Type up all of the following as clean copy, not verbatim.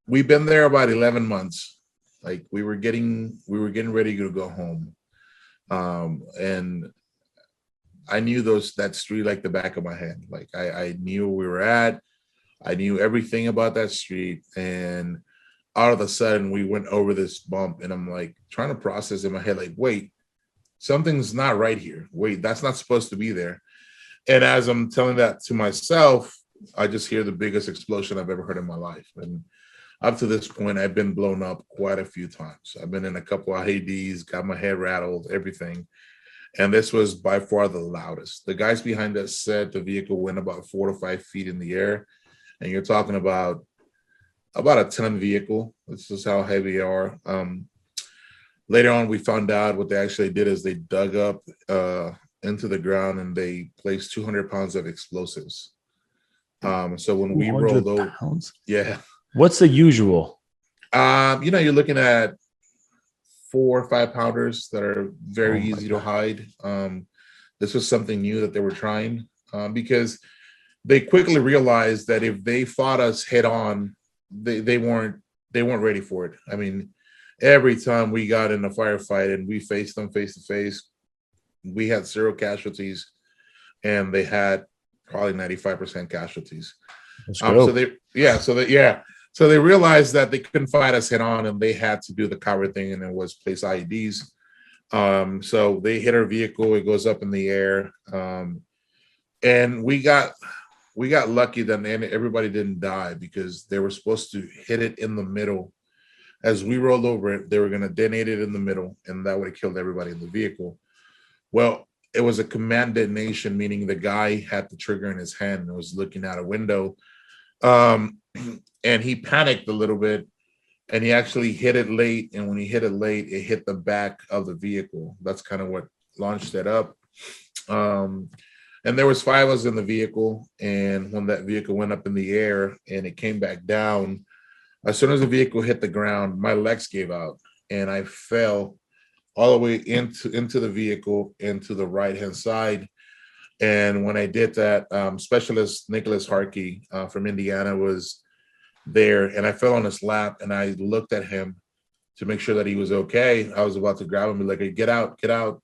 we've been there about 11 months. Like we were getting ready to go home. And I knew that street like the back of my hand. Like I knew where we were at. I knew everything about that street. And all of a sudden we went over this bump and I'm like trying to process in my head, like, wait, something's not right here. Wait, that's not supposed to be there. And as I'm telling that to myself, I just hear the biggest explosion I've ever heard in my life. And up to this point, I've been blown up quite a few times. I've been in a couple of ADs, got my head rattled, everything. And this was by far the loudest. The guys behind us said the vehicle went about 4 to 5 feet in the air. And you're talking about a ton vehicle. This is how heavy they are. Later on, we found out what they actually did is they dug up into the ground and they placed 200 pounds of explosives. So when we 200 rolled over, pounds? yeah, What's the usual? you're looking at 4 or 5 pounders that are Oh very my easy to God. hide. This was something new that they were trying because they quickly realized that if they fought us head on, they weren't ready for it. I mean, every time we got in a firefight and we faced them face to face, we had zero casualties, and they had probably 95% casualties. Let's So go. they, yeah, so that, yeah, so they realized that they couldn't fight us head on, and they had to do the coward thing, and it was place IEDs. So they hit our vehicle. It goes up in the air, and we got lucky that everybody didn't die because they were supposed to hit it in the middle. As we rolled over it, they were going to detonate it in the middle, and that would have killed everybody in the vehicle. Well, it was a command detonation, meaning the guy had the trigger in his hand and was looking out a window. Um, and he panicked a little bit, and he actually hit it late. And when he hit it late, it hit the back of the vehicle. That's kind of what launched it up. Um, and there was 5 of us in the vehicle. And when that vehicle went up in the air and it came back down, as soon as the vehicle hit the ground, my legs gave out and I fell all the way into the vehicle into the right hand side. And when I did that, Specialist Nicholas Harkey from Indiana was there, and I fell on his lap, and I looked at him to make sure that he was okay. I was about to grab him and be like, "Hey, get out, get out!"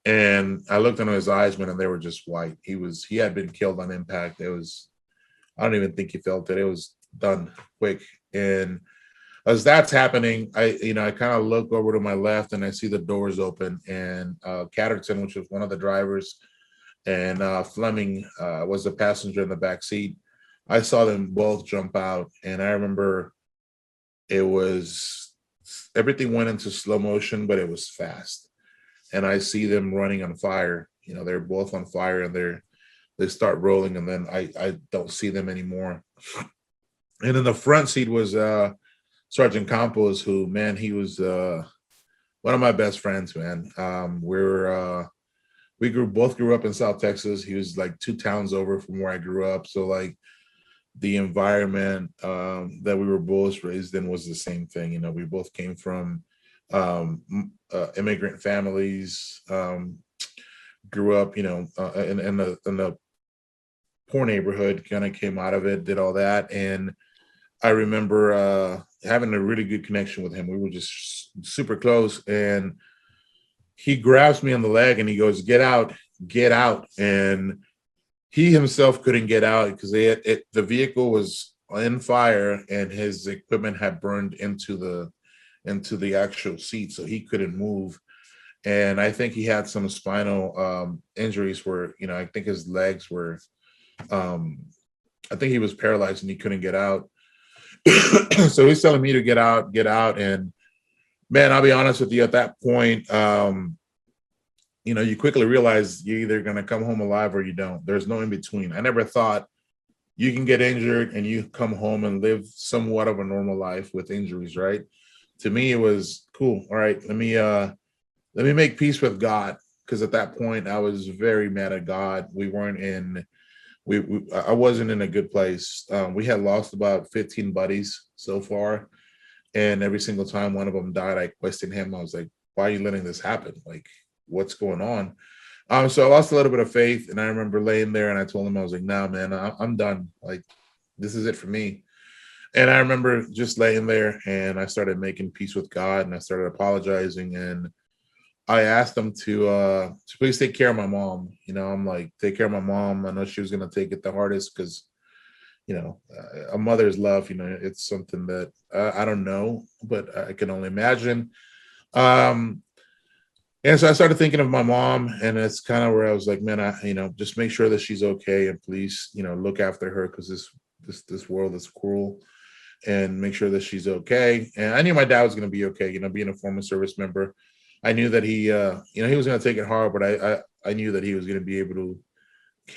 And I looked into his eyes, man, and they were just white. He had been killed on impact. It was, I don't even think he felt it. It was done quick. And as that's happening, I kind of look over to my left and I see the doors open, and Catterton, which was one of the drivers, and Fleming was the passenger in the back seat. I saw them both jump out, and I remember it was everything went into slow motion, but it was fast. And I see them running on fire. They're both on fire, and they start rolling, and then I don't see them anymore. And in the front seat was Sergeant Campos, who, man, he was one of my best friends, man. We grew up in South Texas. He was like 2 towns over from where I grew up. So like the environment that we were both raised in was the same thing. We both came from immigrant families, grew up, in the poor neighborhood, kind of came out of it, did all that. And I remember having a really good connection with him. We were just super close. And he grabs me on the leg and he goes, "Get out, get out." And he himself couldn't get out because the vehicle was in fire and his equipment had burned into the actual seat, so he couldn't move. And I think he had some spinal injuries where, I think his legs were, um, I think he was paralyzed and he couldn't get out. So he's telling me to get out, get out. And man, I'll be honest with you, at that point, you quickly realize you're either going to come home alive or you don't. There's no in between. I never thought you can get injured and you come home and live somewhat of a normal life with injuries, right? To me, it was cool. All right, let me make peace with God, because at that point I was very mad at God. We weren't in I wasn't in a good place. We had lost about 15 buddies so far, and every single time one of them died, I questioned him. I was like, "Why are you letting this happen? Like, what's going on?" So I lost a little bit of faith, and I remember laying there, and I told him, I was like, "Nah, man, I'm done. Like, this is it for me." And I remember just laying there, and I started making peace with God, and I started apologizing, and I asked him to please take care of my mom. I'm like, take care of my mom. I know she was gonna take it the hardest because a mother's love. It's something that I don't know, but I can only imagine. Um, and so I started thinking of my mom, and it's kind of where I was like, man, just make sure that she's okay, and please, look after her because this world is cruel, and make sure that she's okay. And I knew my dad was going to be okay. Being a former service member, I knew that he was going to take it hard, but I knew that he was going to be able to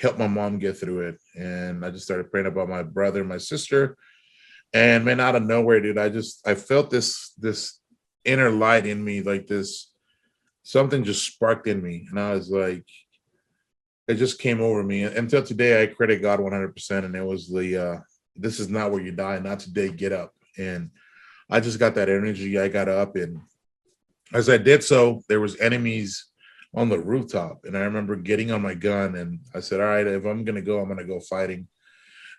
help my mom get through it. And I just started praying about my brother and my sister. And man, out of nowhere, dude, I felt this inner light in me, like this something just sparked in me, and I was like, it just came over me. And until today, I credit God 100%. And it was this is not where you die, not today, get up. And I just got that energy. I got up, and as I did so, there was enemies on the rooftop. And I remember getting on my gun, and I said, all right, if I'm going to go, I'm going to go fighting.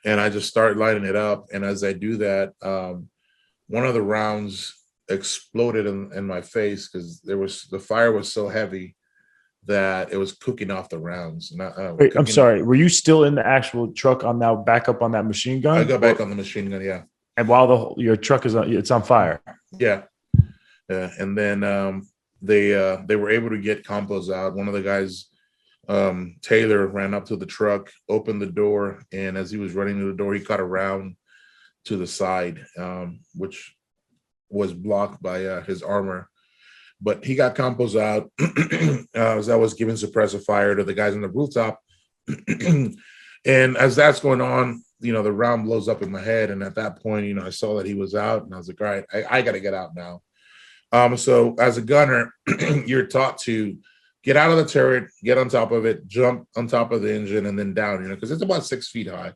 And I just started lighting it up. And as I do that, one of the rounds exploded in my face because the fire was so heavy that it was cooking off the rounds. Wait, I'm sorry. Were you still in the actual truck on now back up on that machine gun? I got back on the machine gun, yeah. And while your truck it's on fire. Yeah. And then they were able to get combos out. One of the guys, Taylor, ran up to the truck, opened the door, and as he was running to the door, he caught a round to the side, which was blocked by his armor. But he got combos out as I was giving suppressive fire to the guys on the rooftop. And as that's going on, the round blows up in my head. And at that point, I saw that he was out, and I was like, all right, I got to get out now. So as a gunner, you're taught to get out of the turret, get on top of it, jump on top of the engine, and then down, because it's about 6 feet high.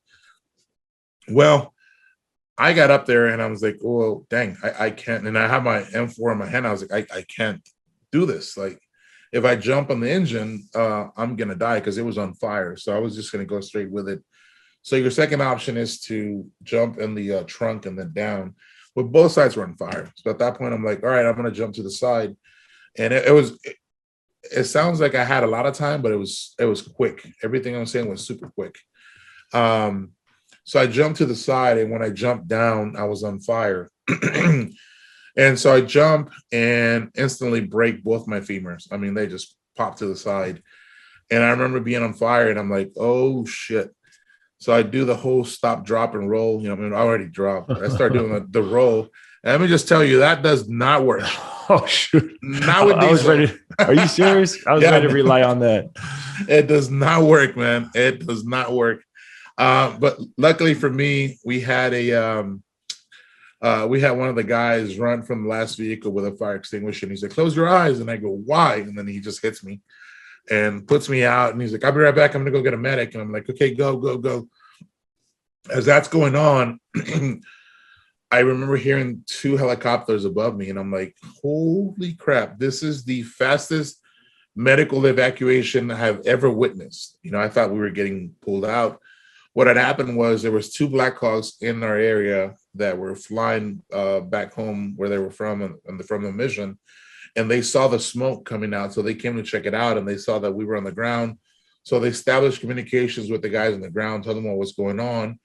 Well, I got up there and I was like, oh, dang, I can't. And I have my M4 in my hand. I was like, I can't do this. Like, if I jump on the engine, I'm going to die because it was on fire. So I was just going to go straight with it. So your second option is to jump in the trunk and then down. But both sides were on fire. So at that point, I'm like, all right, I'm going to jump to the side. And it sounds like I had a lot of time, but it was quick. Everything I'm saying was super quick. So I jumped to the side, and when I jumped down, I was on fire. And so I jump and instantly break both my femurs. I mean, they just popped to the side. And I remember being on fire, and I'm like, oh, shit. So I do the whole stop, drop, and roll. I already dropped. I start doing the roll. And let me just tell you, that does not work. Oh, shoot. Nowadays, I was ready. Are you serious? I was ready to rely on that. It does not work, man. It does not work. But luckily for me, we had one of the guys run from the last vehicle with a fire extinguisher, and he's like, close your eyes. And I go, why? And then he just hits me and puts me out. And he's like, I'll be right back. I'm going to go get a medic. And I'm like, okay, go. As that's going on, I remember hearing 2 helicopters above me. And I'm like, holy crap, this is the fastest medical evacuation I have ever witnessed. I thought we were getting pulled out. What had happened was there was 2 Black Hawks in our area that were flying back home where they were from from the mission, and they saw the smoke coming out. So they came to check it out, and they saw that we were on the ground. So they established communications with the guys on the ground, told them what was going on.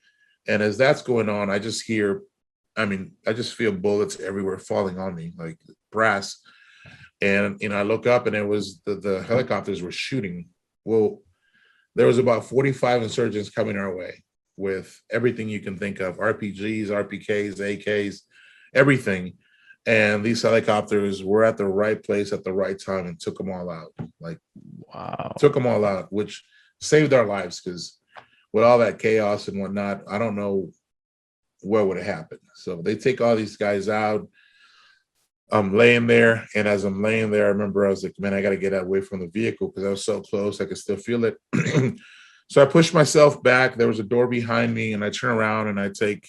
And as that's going on, I just feel bullets everywhere falling on me, like brass. And, I look up, and it was the helicopters were shooting. Well, there was about 45 insurgents coming our way with everything you can think of, RPGs, RPKs, AKs, everything. And these helicopters were at the right place at the right time and took them all out. Like, wow. Took them all out, which saved our lives, because with all that chaos and whatnot, I don't know what would have happened. So they take all these guys out. I'm laying there, and as I'm laying there, I remember I was like, man, I got to get away from the vehicle because I was so close. I could still feel it. So I pushed myself back. There was a door behind me, and I turn around and I take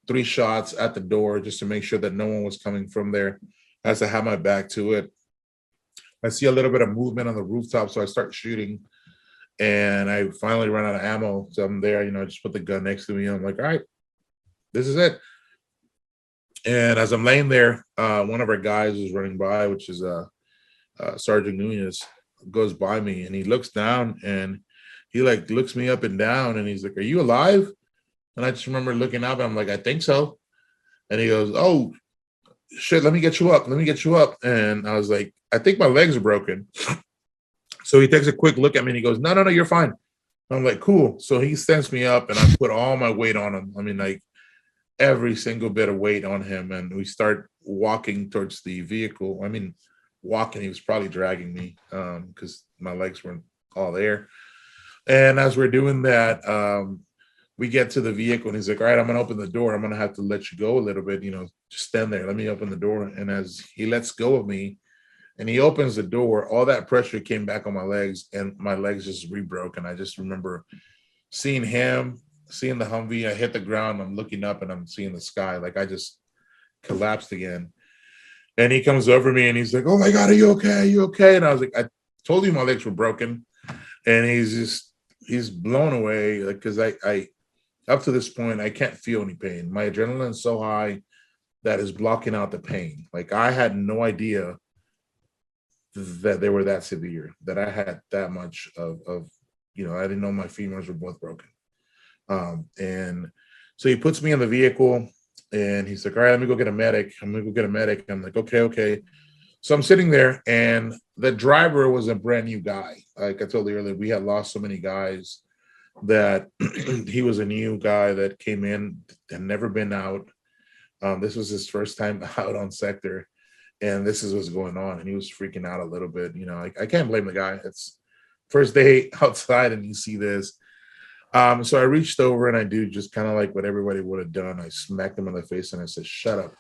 3 shots at the door just to make sure that no one was coming from there. As I have my back to it, I see a little bit of movement on the rooftop, so I start shooting, and I finally run out of ammo. So I'm there, I just put the gun next to me. And I'm like, all right, this is it. And as I'm laying there, one of our guys is running by, which is Sergeant Nunez, goes by me and he looks down and he like looks me up and down and he's like, "Are you alive?" And I just remember looking up and I'm like, "I think so." And he goes, "Oh shit, let me get you up. Let me get you up." And I was like, "I think my legs are broken." So he takes a quick look at me and he goes, "No, no, no, you're fine." I'm like, "Cool." So he stands me up and I put all my weight on him. I mean, like every single bit of weight on him. And we start walking towards the vehicle. I mean, walking, he was probably dragging me because my legs weren't all there. And as we're doing that, we get to the vehicle and he's like, "All right, I'm going to open the door. I'm going to have to let you go a little bit. Just stand there. Let me open the door." And as he lets go of me and he opens the door, all that pressure came back on my legs and my legs just re-broke. And I just remember seeing him, seeing the Humvee. I hit the ground. I'm looking up and I'm seeing the sky. Like I just collapsed again. And he comes over me and he's like, "Oh my God, are you okay? Are you okay?" And I was like, "I told you my legs were broken." And he's blown away. Like, cause I up to this point, I can't feel any pain. My adrenaline's so high that is blocking out the pain. Like I had no idea that they were that severe, that I had that much I didn't know my femurs were both broken. And so he puts me in the vehicle and he's like, "All right, let me go get a medic. I'm gonna go get a medic." I'm like, "Okay, okay." So I'm sitting there and the driver was a brand new guy. Like I told you earlier, we had lost so many guys that he was a new guy that came in and never been out. This was his first time out on sector, and this is what's going on. And he was freaking out a little bit. I can't blame the guy. It's first day outside, and you see this. So I reached over and I do just kind of like what everybody would have done. I smacked him in the face and I said, "Shut up."